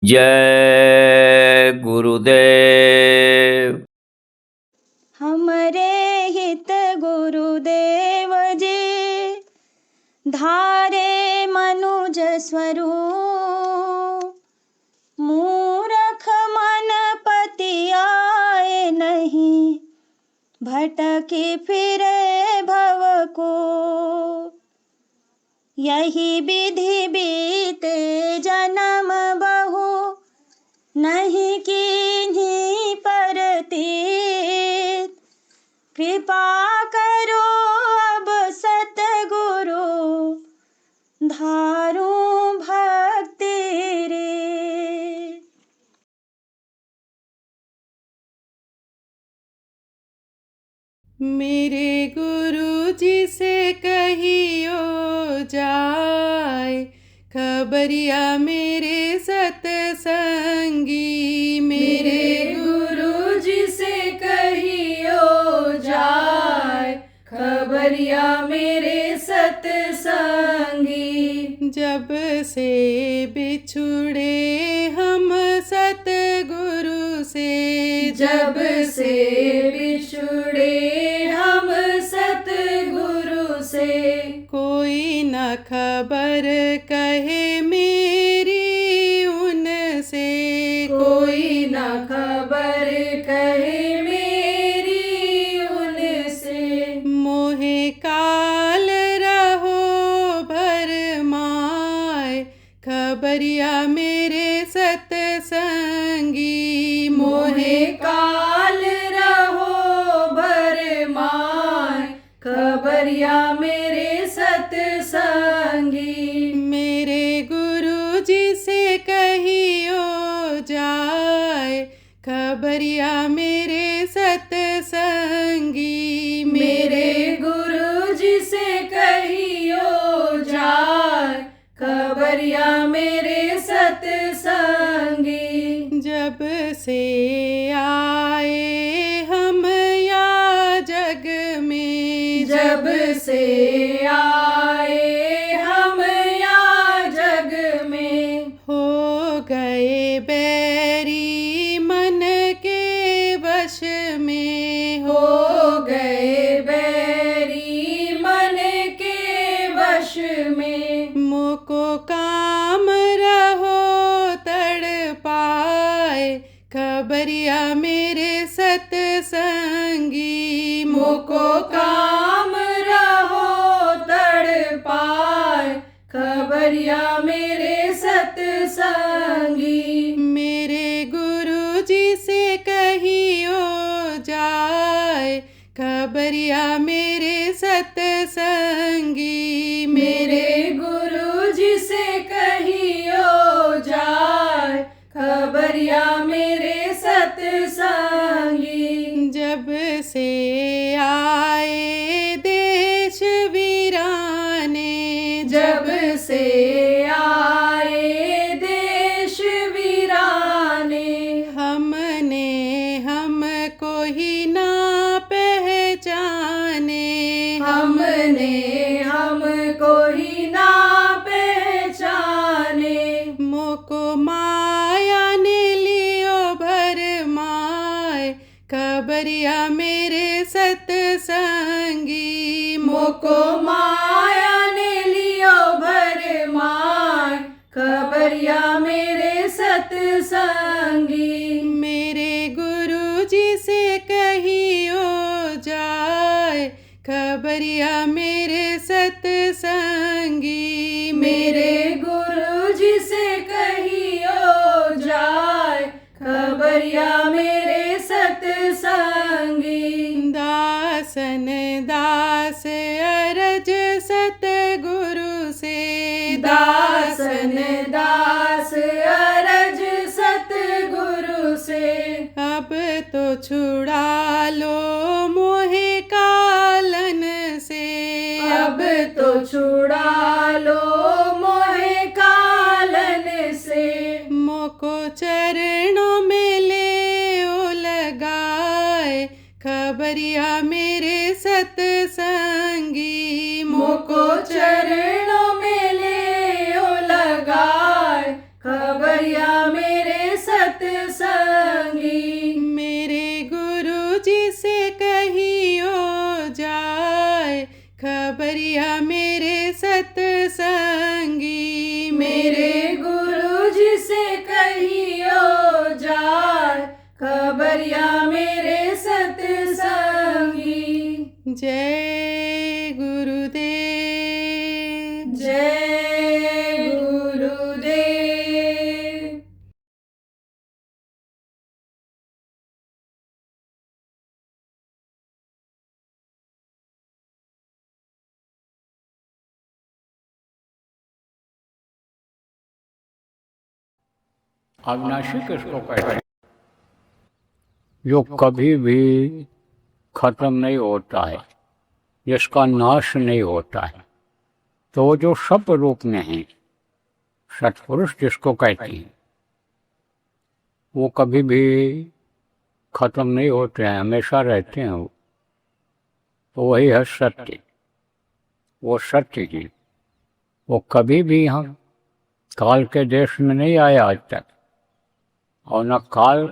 जय गुरुदेव। हमरे हित गुरुदेव जी धारे मनुज स्वरूप। मूरख मन पति आए नहीं, भटकी फिरे भव को। यही विधि बीते जन्म बहु, नहीं कीन्ही परतीत। कृपा करो अब सतगुरु, धारूं भक्ति रीत। मेरे गुरु जी से कहियो जाय, खबरिया मेरे सतसंगी। मेरे गुरु जी से कहियो जाय, खबरिया मेरे सतसंगी। जब से बिछुड़े हम सतगुरु से, जब से बिछुड़े हम सतगुरु से। कोई न खबर कहे मेरी उनसे, कोई न खबर कहे मेरी उनसे। मोहे काल रहो भरमाए, खबरिया मेरे सतसंगी। मोहे काल रहो भरमाए, खबरिया मेरे सतसंगी। मेरे गुरु जी से कहियो जाय, खबरिया मेरे सतसंगी। मेरे गुरु जी से कहियो जाय, खबरिया मेरे सतसंगी। जब से आए हम या जग में, जब से आए हम या जग में। हो गए बैरी मन के वश में, हो गए बैरी मन के वश में। मोको काम रहो तड़पाए, खबरिया मेरे सतसंगी। मोको काम रहो तड़पाए, खबरिया मेरे सतसंगी। मेरे गुरु जी से कहियो जाय, खबरिया मेरे सतसंगी। मेरे गुरु जी से कहियो जाय, खबरिया मेरे सतसंगी। जब से आए देश वीराने, जब से आए देश वीराने। हमने हमको ही ना पहचाने, हमने हमको ही ना पहचाने। मोको माया ने लियो भरमाए, खबरिया मेरे सतसंगी। मोको माया ने लियो भरमाए, खबरिया मेरे सतसंगी। मेरे गुरु जी से कहियो जाय, खबरिया मेरे सतसंगी। मेरे गुरु जी से कहियो जाय, खबरिया मेरे सतसंगी। दासन दास अरज सतगुरु से, दासन दास अरज सतगुरु से। अब तो छुड़ा लो मोहे कालन से, अब तो छुड़ा लो मोहे कालन से। मोको चरणों में ले ओ लगाए, खबरिया मेरे सतसंगी। मोको चरणों में ले ओ लगाए, खबरिया मेरे सतसंगी। मेरे गुरु जी से कहियो जाए, खबरिया मेरे सतसंगी। मेरे गुरु जी से कहियो जाए, खबरिया मेरे सतसंगी। जय गुरुदेव। जय गुरुदेव। अविनाशी किसको कहते हैं? जो कभी भी खत्म नहीं होता है, जिसका नाश नहीं होता है, तो वो जो शब्द रूप में है, सत्पुरुष जिसको कहते हैं, वो कभी भी खत्म नहीं होते हैं, हमेशा रहते हैं। वो तो वही है सत्य। वो सत्य जी, वो कभी भी यहाँ काल के देश में नहीं आए आज तक, और न काल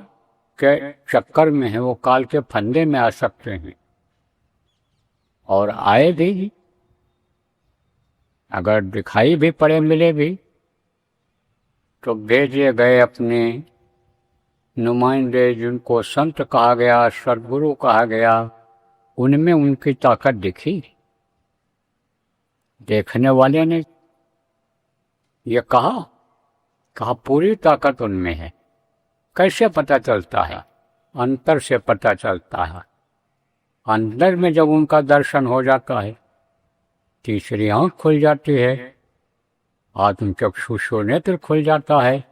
के चक्कर में है, वो काल के फंदे में आ सकते हैं। और आए भी, अगर दिखाई भी पड़े मिले भी, तो भेजे गए अपने नुमाइंदे, जिनको संत कहा गया, सद्गुरु कहा गया, उनमें उनकी ताकत दिखी। देखने वाले ने ये कहा पूरी ताकत उनमें है। कैसे पता चलता है? अंतर से पता चलता है। अंदर में जब उनका दर्शन हो जाता है, तीसरी आंख खुल जाती है, आत्मचक्षुषो नेत्र खुल जाता है,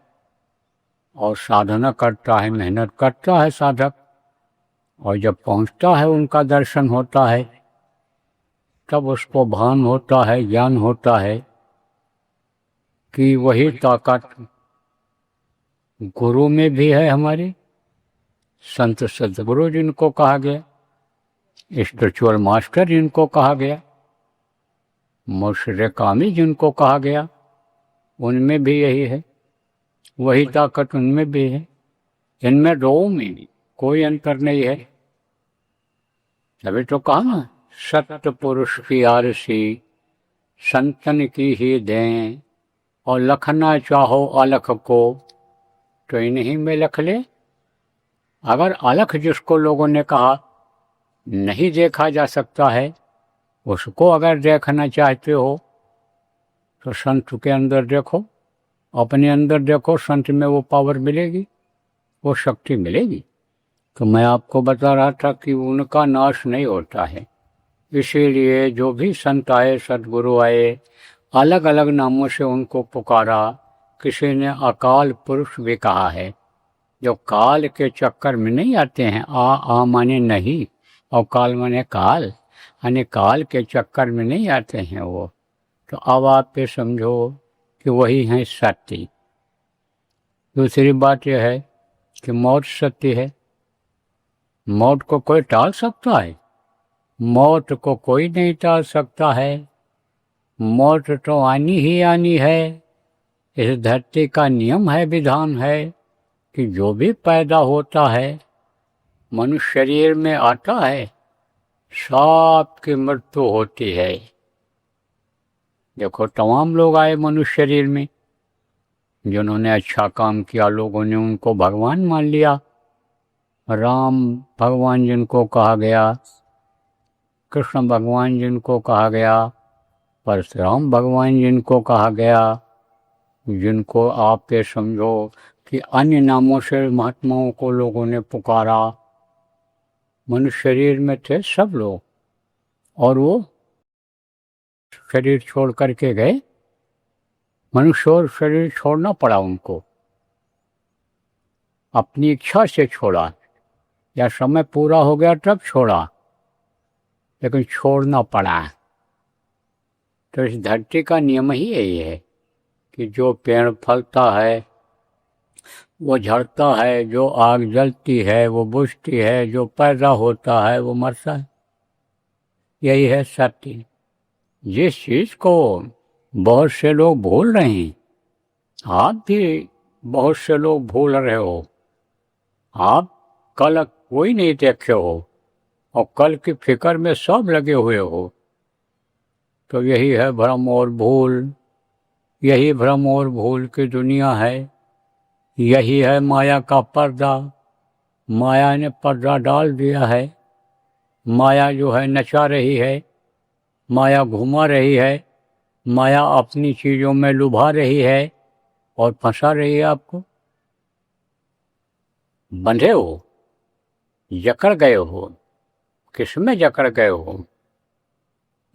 और साधना करता है, मेहनत करता है साधक, और जब पहुंचता है, उनका दर्शन होता है, तब उसको भान होता है, ज्ञान होता है कि वही ताकत गुरु में भी है हमारे। संत सद्गुरु जिनको कहा गया, स्पिरिचुअल मास्टर जिनको कहा गया, मुर्शिद कामिल जिनको कहा गया, उनमें भी यही है। वही ताकत उनमें भी है। इनमें दो में भी कोई अंतर नहीं है। तभी तो कहा ना, सत्य पुरुष की आरसी संतन की ही दें, और लखना चाहो अलख को तो इन्हीं में लख ले। अगर अलख जिसको लोगों ने कहा नहीं देखा जा सकता है, उसको अगर देखना चाहते हो तो संत के अंदर देखो, अपने अंदर देखो, संत में वो पावर मिलेगी, वो शक्ति मिलेगी। तो मैं आपको बता रहा था कि उनका नाश नहीं होता है। इसीलिए जो भी संत आए, सद्गुरु आए, अलग अलग नामों से उनको पुकारा। किसी ने अकाल पुरुष भी कहा है, जो काल के चक्कर में नहीं आते हैं। आ माने नहीं, और काल माने काल, यानी काल के चक्कर में नहीं आते हैं वो। तो अब आप ये समझो कि वही हैं सत्य। दूसरी बात यह है कि मौत सत्य है। मौत को कोई टाल सकता है? मौत को कोई नहीं टाल सकता है। मौत तो आनी ही आनी है। इस धरती का नियम है, विधान है कि जो भी पैदा होता है, मनुष्य शरीर में आता है, सबकी मृत्यु होती है। देखो, तमाम लोग आए मनुष्य शरीर में, जिन्होंने अच्छा काम किया, लोगों ने उनको भगवान मान लिया। राम भगवान जिनको कहा गया, कृष्ण भगवान जिनको कहा गया, परशुराम भगवान जिनको कहा गया, जिनको आप ये समझो कि अन्य नामों से महात्माओं को लोगों ने पुकारा। मनुष्य शरीर में थे सब लोग, और वो शरीर छोड़ करके गए। मनुष्य और शरीर छोड़ना पड़ा उनको, अपनी इच्छा से छोड़ा, या समय पूरा हो गया तब छोड़ा, लेकिन छोड़ना पड़ा। तो इस धरती का नियम ही यही है कि जो पेड़ फलता है वो झड़ता है, जो आग जलती है वो बुझती है, जो पैदा होता है वो मरता है। यही है सत्य। जिस चीज को बहुत से लोग भूल रहे हैं, आप भी बहुत से लोग भूल रहे हो। आप कल कोई नहीं देखे हो और कल की फिक्र में सब लगे हुए हो। तो यही है भ्रम और भूल, यही भ्रम और भूल की दुनिया है। यही है माया का पर्दा। माया ने पर्दा डाल दिया है। माया जो है नचा रही है, माया घुमा रही है, माया अपनी चीज़ों में लुभा रही है और फंसा रही है आपको। बंधे हो, जकड़ गए हो। किस में जकड़ गए हो?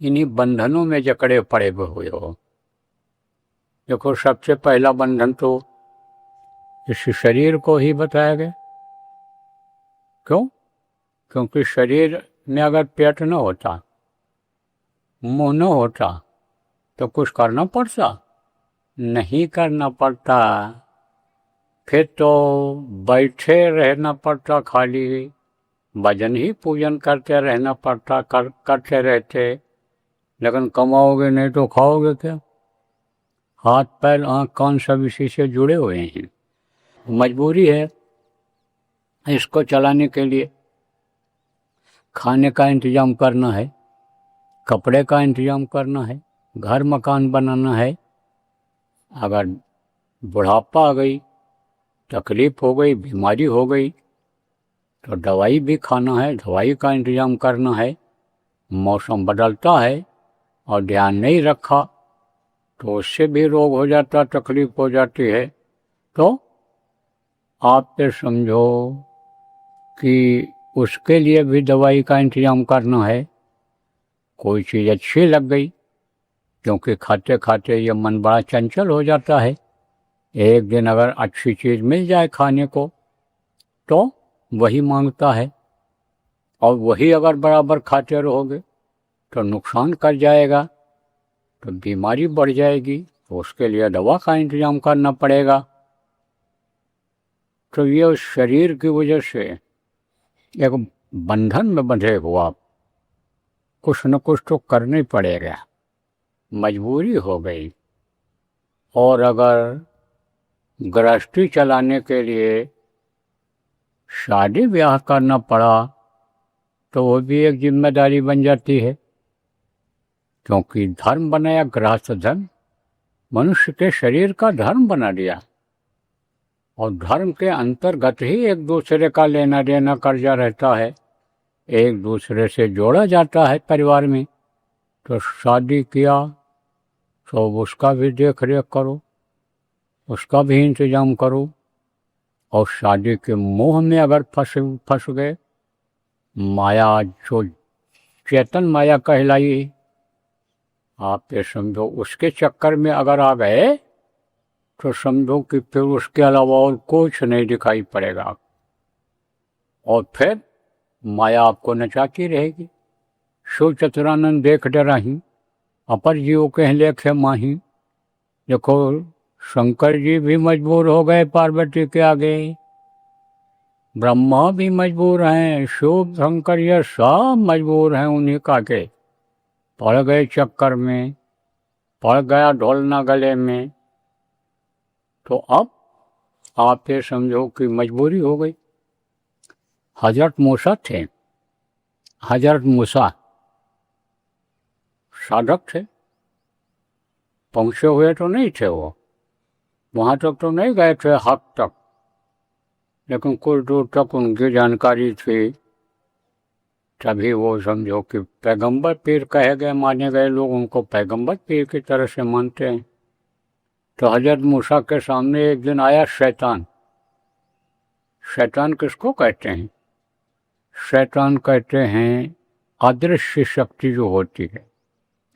इन्हीं बंधनों में जकड़े पड़े हुए हो। देखो, सबसे पहला बंधन तो इस शरीर को ही बताया गया। क्यों? क्योंकि शरीर में अगर पेट न होता, मुंह न होता, तो कुछ करना पड़ता? नहीं करना पड़ता। फिर तो बैठे रहना पड़ता, खाली भजन ही पूजन करते रहना पड़ता, करते रहते। लेकिन कमाओगे नहीं तो खाओगे क्या? हाथ पैर आँख कान सब इसी से जुड़े हुए हैं। मजबूरी है इसको चलाने के लिए। खाने का इंतजाम करना है, कपड़े का इंतजाम करना है, घर मकान बनाना है। अगर बुढ़ापा आ गई, तकलीफ हो गई, बीमारी हो गई, तो दवाई भी खाना है, दवाई का इंतजाम करना है। मौसम बदलता है और ध्यान नहीं रखा तो उससे भी रोग हो जाता, तकलीफ हो जाती है। तो आप फिर समझो कि उसके लिए भी दवाई का इंतजाम करना है। कोई चीज़ अच्छी लग गई, क्योंकि खाते खाते ये मन बड़ा चंचल हो जाता है। एक दिन अगर अच्छी चीज़ मिल जाए खाने को तो वही मांगता है, और वही अगर बराबर खाते रहोगे तो नुकसान कर जाएगा, तो बीमारी बढ़ जाएगी, तो उसके लिए दवा का इंतजाम करना पड़ेगा। तो ये उस शरीर की वजह से एक बंधन में बंधे हो आप। कुछ न कुछ तो करना ही पड़ेगा, मजबूरी हो गई। और अगर गृहस्थी चलाने के लिए शादी ब्याह करना पड़ा तो वो भी एक जिम्मेदारी बन जाती है, क्योंकि धर्म बनाया गृहस्थ धर्म, मनुष्य के शरीर का धर्म बना दिया। और धर्म के अंतर्गत ही एक दूसरे का लेना देना कर्जा रहता है, एक दूसरे से जोड़ा जाता है परिवार में। तो शादी किया तो उसका भी देख रेख करो, उसका भी इंतजाम करो। और शादी के मोह में अगर फंस गए, माया जो चेतन माया कहलाई, आप ये समझो उसके चक्कर में अगर आ गए तो समझो कि फिर उसके अलावा और कुछ नहीं दिखाई पड़ेगा, और फिर माया आपको नचाती रहेगी। शिव चतुरानंद देख डराही, अपर जीव कह लेखे माही। देखो, शंकर जी भी मजबूर हो गए पार्वती के आगे, ब्रह्मा भी मजबूर हैं, शिव शंकर ये सब मजबूर हैं उन्हीं का के। पड़ गए चक्कर में, पड़ गया ढोलना गले में। तो अब आप ये समझो कि मजबूरी हो गई। हजरत मूसा थे, हजरत मूसा साधक थे, पहुंचे हुए तो नहीं थे, वो वहां तक तो नहीं गए थे हक तक, लेकिन कुछ दूर तक उनकी जानकारी थी। तभी वो समझो कि पैगंबर पीर कहे गए, माने गए लोग उनको पैगंबर पीर की तरह से मानते हैं। तो हजरत मूसा के सामने एक दिन आया शैतान। शैतान किसको कहते हैं? शैतान कहते हैं अदृश्य शक्ति जो होती है।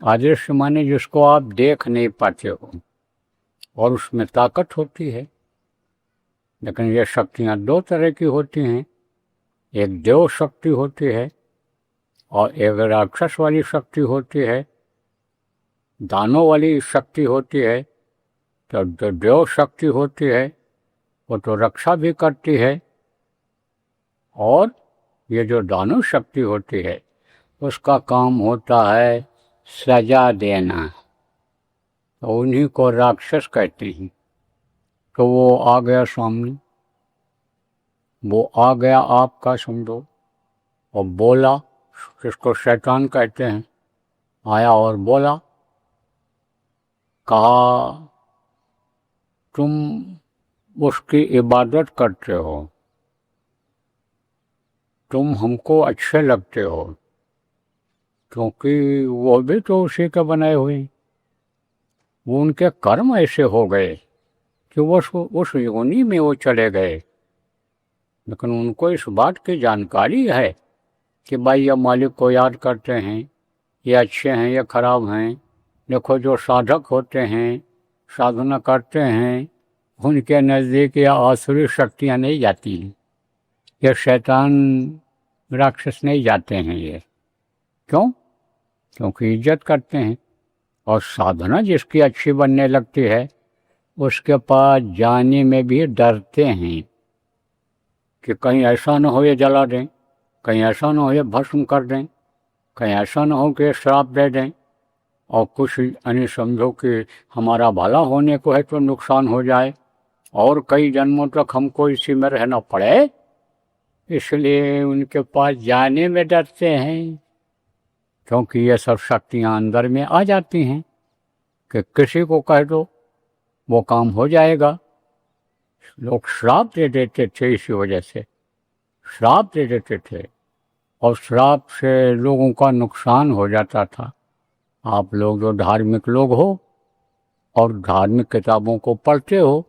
अदृश्य माने जिसको आप देख नहीं पाते हो और उसमें ताकत होती है। लेकिन ये शक्तियाँ दो तरह की होती हैं, एक देव शक्ति होती है और एक राक्षस वाली शक्ति होती है, दानों वाली शक्ति होती है। तो जो देव शक्ति होती है वो तो रक्षा भी करती है, और ये जो दानव शक्ति होती है उसका काम होता है सजा देना, तो उन्हीं को राक्षस कहते हैं। तो वो आ गया सामने, वो आ गया आपका समझो, और बोला, जिसको शैतान कहते हैं, आया और बोला, कहा तुम उसकी इबादत करते हो, तुम हमको अच्छे लगते हो, क्योंकि वो भी तो उसी के बनाए हुए हैं। वो उनके कर्म ऐसे हो गए कि वो उस योनि में वो चले गए। लेकिन उनको इस बात की जानकारी है कि भाई ये मालिक को याद करते हैं, ये अच्छे हैं, ये खराब हैं। देखो जो साधक होते हैं, साधना करते हैं, उनके नज़दीक या आसुरी शक्तियाँ नहीं जाती हैं, ये शैतान राक्षस नहीं जाते हैं। ये क्यों? क्योंकि इज्जत करते हैं। और साधना जिसकी अच्छी बनने लगती है, उसके पास जाने में भी डरते हैं कि कहीं ऐसा न हो ये जला दें, कहीं ऐसा न हो ये भस्म कर दें, कहीं ऐसा न हो कि ये श्राप दे दें, और कुछ यानी समझो कि हमारा भला होने को है तो नुकसान हो जाए और कई जन्मों तक हमको इसी में रहना पड़े। इसलिए उनके पास जाने में डरते हैं, क्योंकि ये सब शक्तियाँ अंदर में आ जाती हैं कि किसी को कह दो वो काम हो जाएगा। लोग श्राप दे देते थे, इसी वजह से श्राप दे देते थे, और श्राप से लोगों का नुकसान हो जाता था। आप लोग जो धार्मिक लोग हो और धार्मिक किताबों को पढ़ते हो,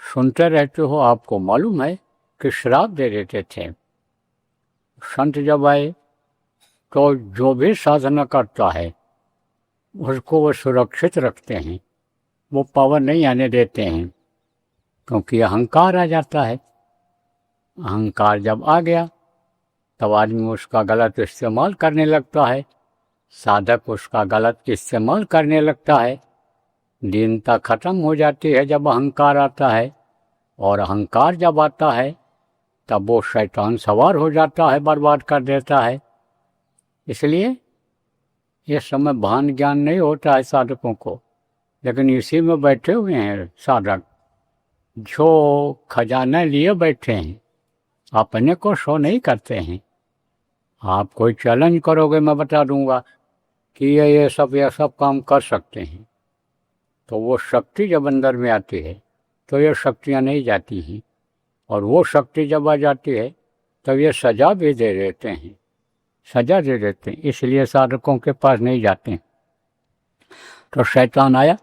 सुनते रहते हो, आपको मालूम है कि श्राप दे देते थे। संत जब आए तो जो भी साधना करता है उसको वो सुरक्षित रखते हैं, वो पावर नहीं आने देते हैं, क्योंकि अहंकार आ जाता है। अहंकार जब आ गया तब आदमी उसका गलत इस्तेमाल करने लगता है, साधक उसका गलत इस्तेमाल करने लगता है। दीनता खत्म हो जाती है जब अहंकार आता है, और अहंकार जब आता है तब वो शैतान सवार हो जाता है, बर्बाद कर देता है। इसलिए ये समय भान ज्ञान नहीं होता है साधकों को, लेकिन इसी में बैठे हुए हैं साधक, जो खजाना लिए बैठे हैं, अपने को शो नहीं करते हैं। आप कोई चैलेंज करोगे, मैं बता दूंगा कि ये सब काम कर सकते हैं, तो वो शक्ति जब अंदर में आती है तो ये शक्तियाँ नहीं जाती हैं, और वो शक्ति जब आ जाती है तब ये सजा भी दे देते हैं, सजा दे देते हैं। इसलिए साधकों के पास नहीं जाते हैं। तो शैतान आया,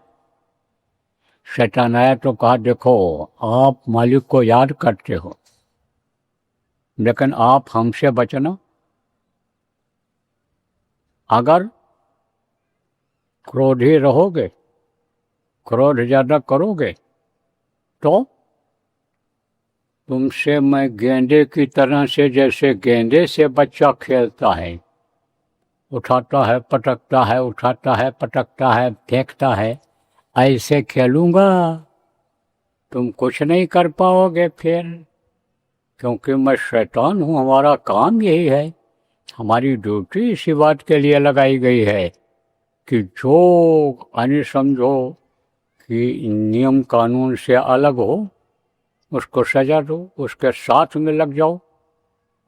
शैतान आया तो कहा, देखो आप मालिक को याद करते हो, लेकिन आप हमसे बचना। अगर क्रोधी रहोगे, क्रोध ज़्यादा करोगे, तो तुमसे मैं गेंदे की तरह से, जैसे गेंदे से बच्चा खेलता है, उठाता है पटकता है, उठाता है पटकता है, फेंकता है, ऐसे खेलूँगा, तुम कुछ नहीं कर पाओगे फिर, क्योंकि मैं शैतान हूँ। हमारा काम यही है, हमारी ड्यूटी इसी बात के लिए लगाई गई है कि जो यानी समझो कि नियम कानून से अलग हो उसको सजा दो, उसके साथ में लग जाओ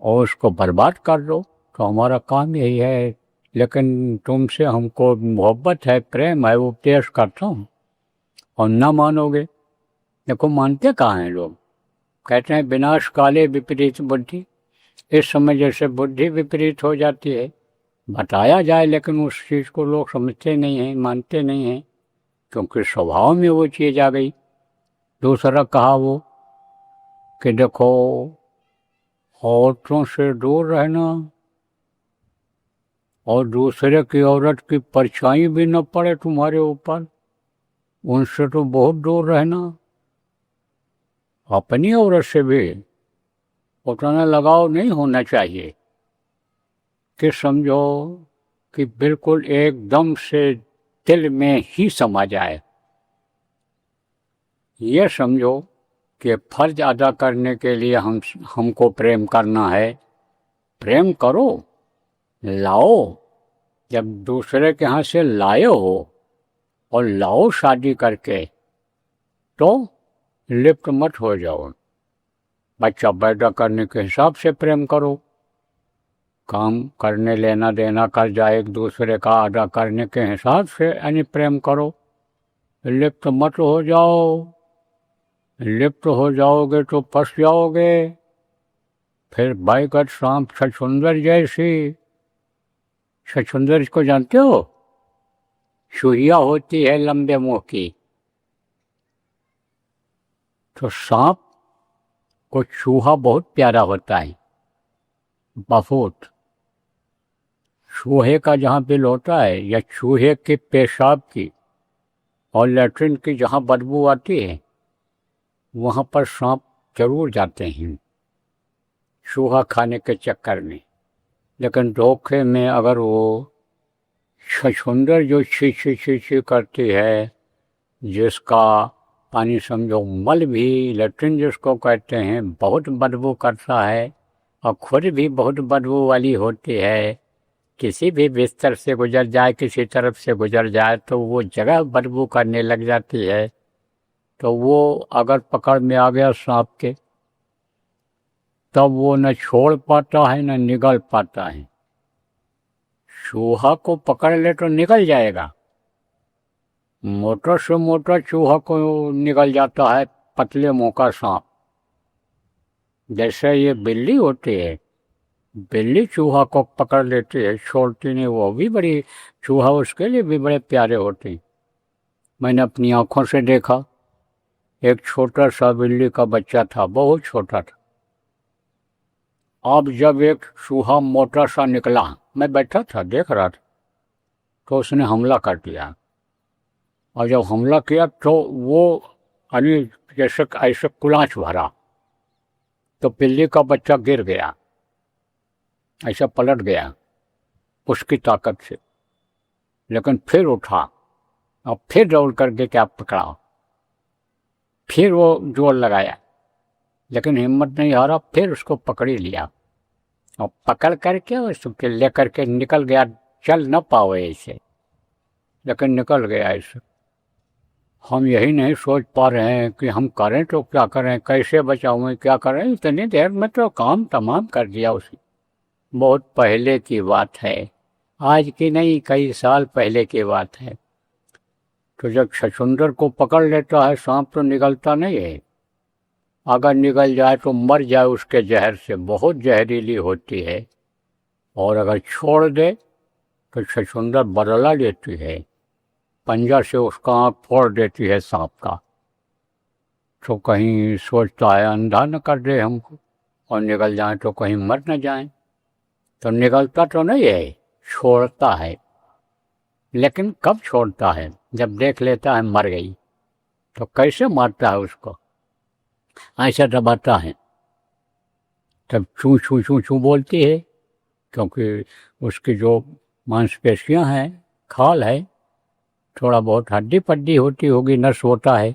और उसको बर्बाद कर दो। तो हमारा काम यही है। लेकिन तुमसे हमको मोहब्बत है, प्रेम है, उपदेश करता हूँ और ना मानोगे। देखो मानते कहाँ हैं लोग, कहते हैं विनाश काले विपरीत बुद्धि। इस समय जैसे बुद्धि विपरीत हो जाती है, बताया जाए, लेकिन उस चीज़ को लोग समझते नहीं हैं, मानते नहीं हैं, क्योंकि स्वभाव में वो चीज़ आ गई। दूसरा कहा वो कि देखो औरतों से दूर रहना और दूसरे की औरत की परछाई भी न पड़े तुम्हारे ऊपर, उनसे तो बहुत दूर रहना। अपनी औरत से भी उतना लगाव नहीं होना चाहिए कि समझो कि बिल्कुल एकदम से दिल में ही समा जाए। ये समझो कि फर्ज अदा करने के लिए हमको प्रेम करना है, प्रेम करो, लाओ, जब दूसरे के यहाँ से लाए हो और लाओ शादी करके, तो लिप्त मत हो जाओ। बच्चा पैदा करने के हिसाब से प्रेम करो, काम करने लेना देना कर जाए एक दूसरे का अदा करने के हिसाब से यानी प्रेम करो। लिप्त मत हो जाओ, लिप्त हो जाओगे तो फंस जाओगे। फिर बाईगत सांप छछुंदर जैसी। छछुंदर इसको जानते हो? सुइया होती है लंबे मुंह की। तो सांप को चूहा बहुत प्यारा होता है, बहुत। चूहे का जहाँ बिल होता है या चूहे के पेशाब की और लैट्रिन की जहाँ बदबू आती है, वहाँ पर सांप जरूर जाते हैं चूहा खाने के चक्कर में। लेकिन धोखे में अगर वो छछुंदर जो छी छी छी छी करती है, जिसका पानी समझो मल भी, लैट्रिन जिसको कहते हैं, बहुत बदबू करता है और खुद भी बहुत बदबू वाली होती है, किसी भी बिस्तर से गुजर जाए, किसी तरफ से गुजर जाए तो वो जगह बदबू करने लग जाती है। तो वो अगर पकड़ में आ गया सांप के, तब वो न छोड़ पाता है न निगल पाता है। चूहा को पकड़ ले तो निकल जाएगा, मोटर से मोटा चूहा को निकल जाता है पतले मुंह का सांप। जैसे ये बिल्ली होती है, बिल्ली चूहा को पकड़ लेती है, छोड़ती नहीं। वो भी बड़ी, चूहा उसके लिए भी बड़े प्यारे होते हैं। मैंने अपनी आंखों से देखा, एक छोटा सा बिल्ली का बच्चा था, बहुत छोटा था। अब जब एक चूहा मोटा सा निकला, मैं बैठा था देख रहा था, तो उसने हमला कर दिया। और जब हमला किया तो वो यानी जैसे ऐसे कुलांच भरा, तो बिल्ली का बच्चा गिर गया, ऐसा पलट गया उसकी ताकत से। लेकिन फिर उठा और फिर दौड़ करके क्या पकड़ा, फिर वो जोर लगाया, लेकिन हिम्मत नहीं हारा, फिर उसको पकड़ ही लिया और पकड़ करके उसको लेकर के निकल गया। चल न पावे ऐसे, लेकिन निकल गया ऐसे। हम यही नहीं सोच पा रहे हैं कि हम करें तो क्या करें, कैसे बचाऊं, क्या करें। इतनी देर में तो काम तमाम कर दिया उसी। बहुत पहले की बात है, आज की नहीं, कई साल पहले की बात है। तो जब छछुंदर को पकड़ लेता है सांप तो निकलता नहीं है। अगर निकल जाए तो मर जाए उसके जहर से, बहुत जहरीली होती है। और अगर छोड़ दे तो छछुंदर बदला लेती है, पंजा से उसका आँख फोड़ देती है सांप का। तो कहीं सोचता है अंधा न कर दे हमको और निकल जाए तो कहीं मर न जाए। तो निकलता तो नहीं है, छोड़ता है। लेकिन कब छोड़ता है? जब देख लेता है मर गई। तो कैसे मारता है उसको? ऐसा दबाता है, तब चू चू चू चू बोलती है, क्योंकि उसकी जो मांसपेशियां हैं, खाल है, थोड़ा बहुत हड्डी पड्डी होती होगी, नस होता है।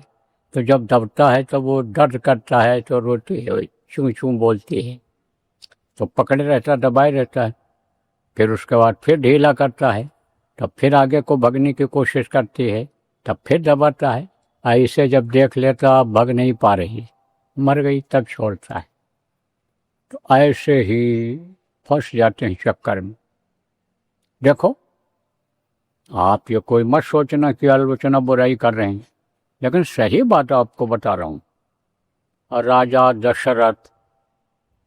तो जब दबता है तो वो दर्द करता है तो रोती है, चू चू बोलती है। तो पकड़े रहता, दबाए रहता है। फिर उसके बाद फिर ढीला करता है, तब फिर आगे को भगने की कोशिश करती है, तब फिर दबाता है। ऐसे जब देख लेता भग नहीं पा रही, मर गई, तब छोड़ता है। तो ऐसे ही फंस जाते हैं चक्कर में। देखो, आप ये कोई मत सोचना कि आलोचना बुराई कर रहे हैं, लेकिन सही बात आपको बता रहा हूँ। और राजा दशरथ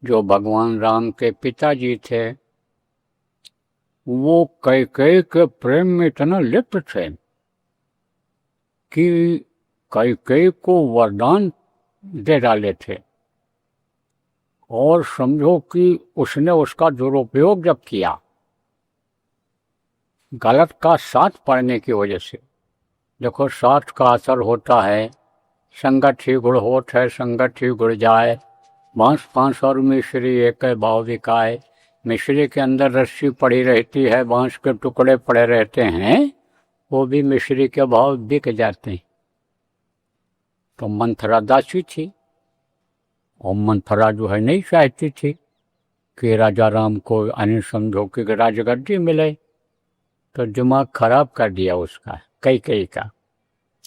जो भगवान राम के पिताजी थे, वो कैकेयी के प्रेम में इतना लिप्त थे कि कैकेयी को वरदान दे डाले थे। और समझो कि उसने उसका दुरुपयोग जब किया, गलत का साथ पड़ने की वजह से। देखो, साथ का असर होता है, संगत ही गुड़ होत है, संगत ही गुड़ जाए। बांस 5 और मिश्री एक भाव बिकाए। मिश्री के अंदर रस्सी पड़ी रहती है, बांस के टुकड़े पड़े रहते हैं, वो भी मिश्री के भाव बिक जाते हैं। तो मंथरा दासी थी, और मंथरा जो है नहीं चाहती थी कि राजा राम को अन्य समझो कि राजगद्दी मिले। तो दिमाग खराब कर दिया उसका, कई का,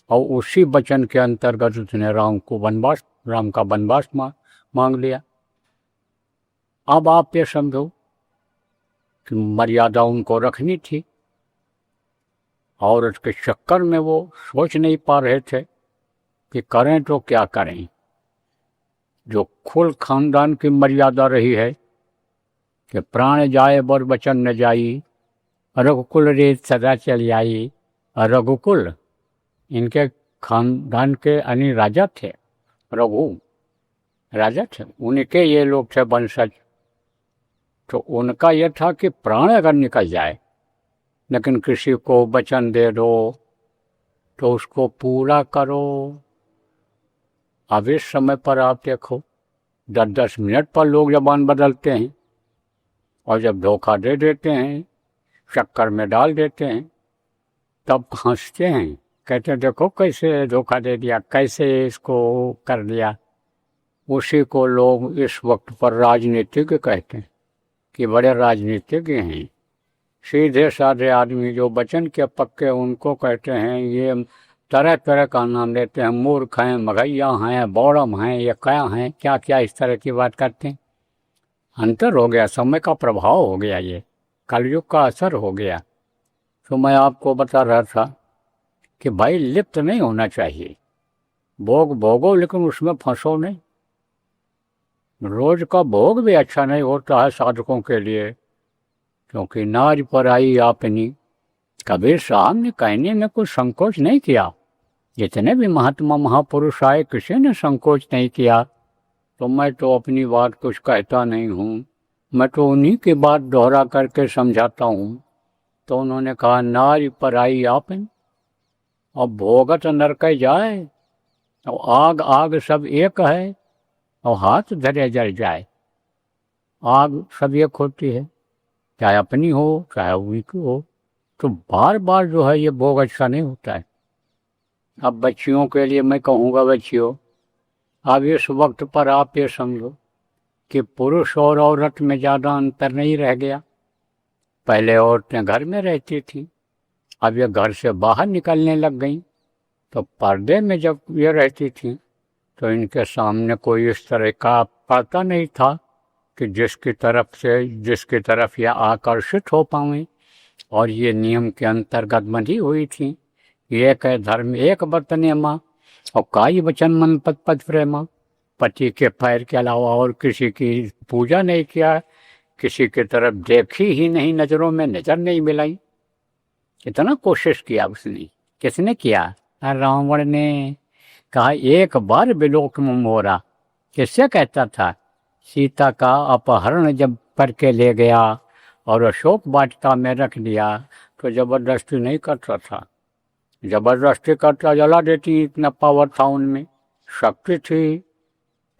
और उसी वचन के अंतर्गत उसने राम का वनवास मांग लिया। अब आप ये समझो कि मर्यादा उनको रखनी थी, और उसके चक्कर में वो सोच नहीं पा रहे थे कि करें तो क्या करें। जो कुल खानदान की मर्यादा रही है कि प्राण जाए बर वचन न जाई, रघुकुल रेत सदा चली आई। रघुकुल इनके खानदान के यानी राजा थे, रघु राजा थे, उनके ये लोग थे वंशज। तो उनका यह था कि प्राण अगर निकल जाए लेकिन किसी को वचन दे दो तो उसको पूरा करो। अब इस समय पर आप देखो 10-10 मिनट पर लोग जबान बदलते हैं, और जब धोखा दे देते हैं, चक्कर में डाल देते हैं, तब हंसते हैं, कहते देखो कैसे धोखा दे दिया, कैसे इसको कर दिया। उसी को लोग इस वक्त पर राजनीतिज्ञ कहते हैं कि बड़े राजनीतिज्ञ हैं। सीधे साधे आदमी जो वचन के पक्के, उनको कहते हैं ये तरह तरह का नाम लेते हैं, मूर्ख हैं, मघैया हैं, बौड़म हैं, ये क्या हैं, क्या क्या इस तरह की बात करते हैं। अंतर हो गया, समय का प्रभाव हो गया, ये कलयुग का असर हो गया। तो मैं आपको बता रहा था कि भाई लिप्त नहीं होना चाहिए, भोग भोगो लेकिन उसमें फंसो नहीं। रोज का भोग भी अच्छा नहीं होता है साधकों के लिए, क्योंकि नाज पर आई आपनी। कबीर साहब ने कहने में कुछ संकोच नहीं किया, जितने भी महात्मा महापुरुष आए किसी ने संकोच नहीं किया। तो मैं तो अपनी बात कुछ कहता नहीं हूँ, मैं तो उन्हीं की बात दोहरा करके समझाता हूँ। तो उन्होंने कहा नाज पर आई आपन, और भोगत नरक जाए, और आग आग सब एक है, और हाथ धरे जल जाए। आग सब एक होती है, चाहे अपनी हो चाहे उनकी हो। तो बार बार जो है ये भोग अच्छा नहीं होता है। अब बच्चियों के लिए मैं कहूँगा, बच्चियों अब इस वक्त पर आप ये समझो कि पुरुष और औरत में ज़्यादा अंतर नहीं रह गया। पहले औरतें घर में रहती थीं, अब ये घर से बाहर निकलने लग गईं। तो पर्दे में जब ये रहती थीं तो इनके सामने कोई इस तरह का पर्दा नहीं था कि जिसकी तरफ ये आकर्षित हो पाएं। और ये नियम के अंतर्गत बंधी हुई थी, एक है धर्म एक बर्तने माँ, और काई वचन मन पद पद प्रेमा। पति के पैर के अलावा और किसी की पूजा नहीं किया, किसी की तरफ देखी ही नहीं, नज़रों में नज़र नहीं मिलाई। कितना कोशिश किया उसने, किसने किया? रावण ने। कहा एक बार विलोक में मोरा, किससे कहता था? सीता का अपहरण जब करके ले गया और अशोक वाटिका में रख दिया तो जबरदस्ती नहीं करता था, जबरदस्ती करता जला देती, इतना पावर था उनमें, शक्ति थी।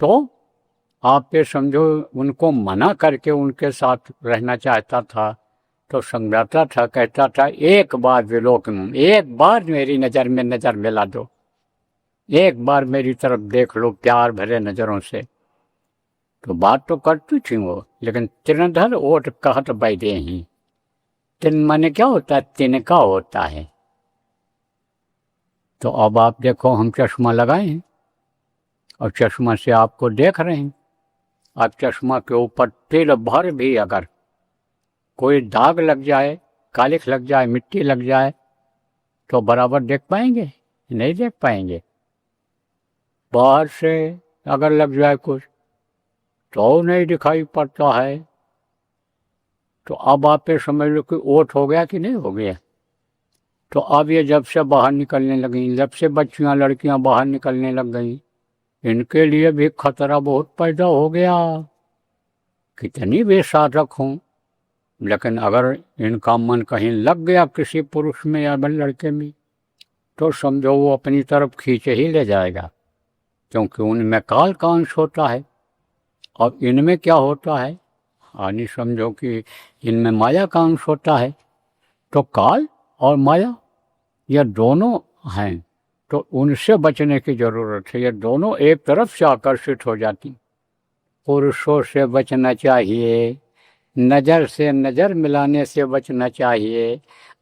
तो आप ये समझो उनको मना करके उनके साथ रहना चाहता था, तो समझाता था, कहता था एक बार विलोक में, एक बार मेरी नज़र में नज़र मिला दो, एक बार मेरी तरफ देख लो प्यार भरे नज़रों से। तो बात तो करती थी वो, लेकिन तिनधर ओट कहत बैठे ही। तिन माने क्या होता है? तिनका होता है। तो अब आप देखो हम चश्मा लगाए हैं और चश्मा से आपको देख रहे हैं। अब चश्मा के ऊपर तिल भर भी अगर कोई दाग लग जाए, कालिख लग जाए, मिट्टी लग जाए, तो बराबर देख पाएंगे? नहीं देख पाएंगे। बाहर से अगर लग जाए कुछ तो नहीं दिखाई पड़ता है। तो अब आप ये समझ लो कि ओट हो गया कि नहीं हो गया। तो अब ये जब से बाहर निकलने लगी, जब से बच्चियां लड़कियां बाहर निकलने लग गई, इनके लिए भी खतरा बहुत पैदा हो गया। कितनी भी साधक हों, लेकिन अगर इनका मन कहीं लग गया किसी पुरुष में या लड़के में, तो समझो वो अपनी तरफ खींचे ही ले जाएगा, क्योंकि उनमें काल का अंश होता है। और इनमें क्या होता है? यानी समझो कि इनमें माया का अंश होता है। तो काल और माया ये दोनों हैं, तो उनसे बचने की ज़रूरत है। ये दोनों एक तरफ से आकर्षित हो जाती। पुरुषों से बचना चाहिए, नज़र से नज़र मिलाने से बचना चाहिए,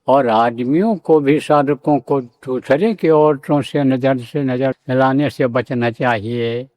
और आदमियों को भी साधकों को दूसरे की औरतों से नजर मिलाने से बचना चाहिए।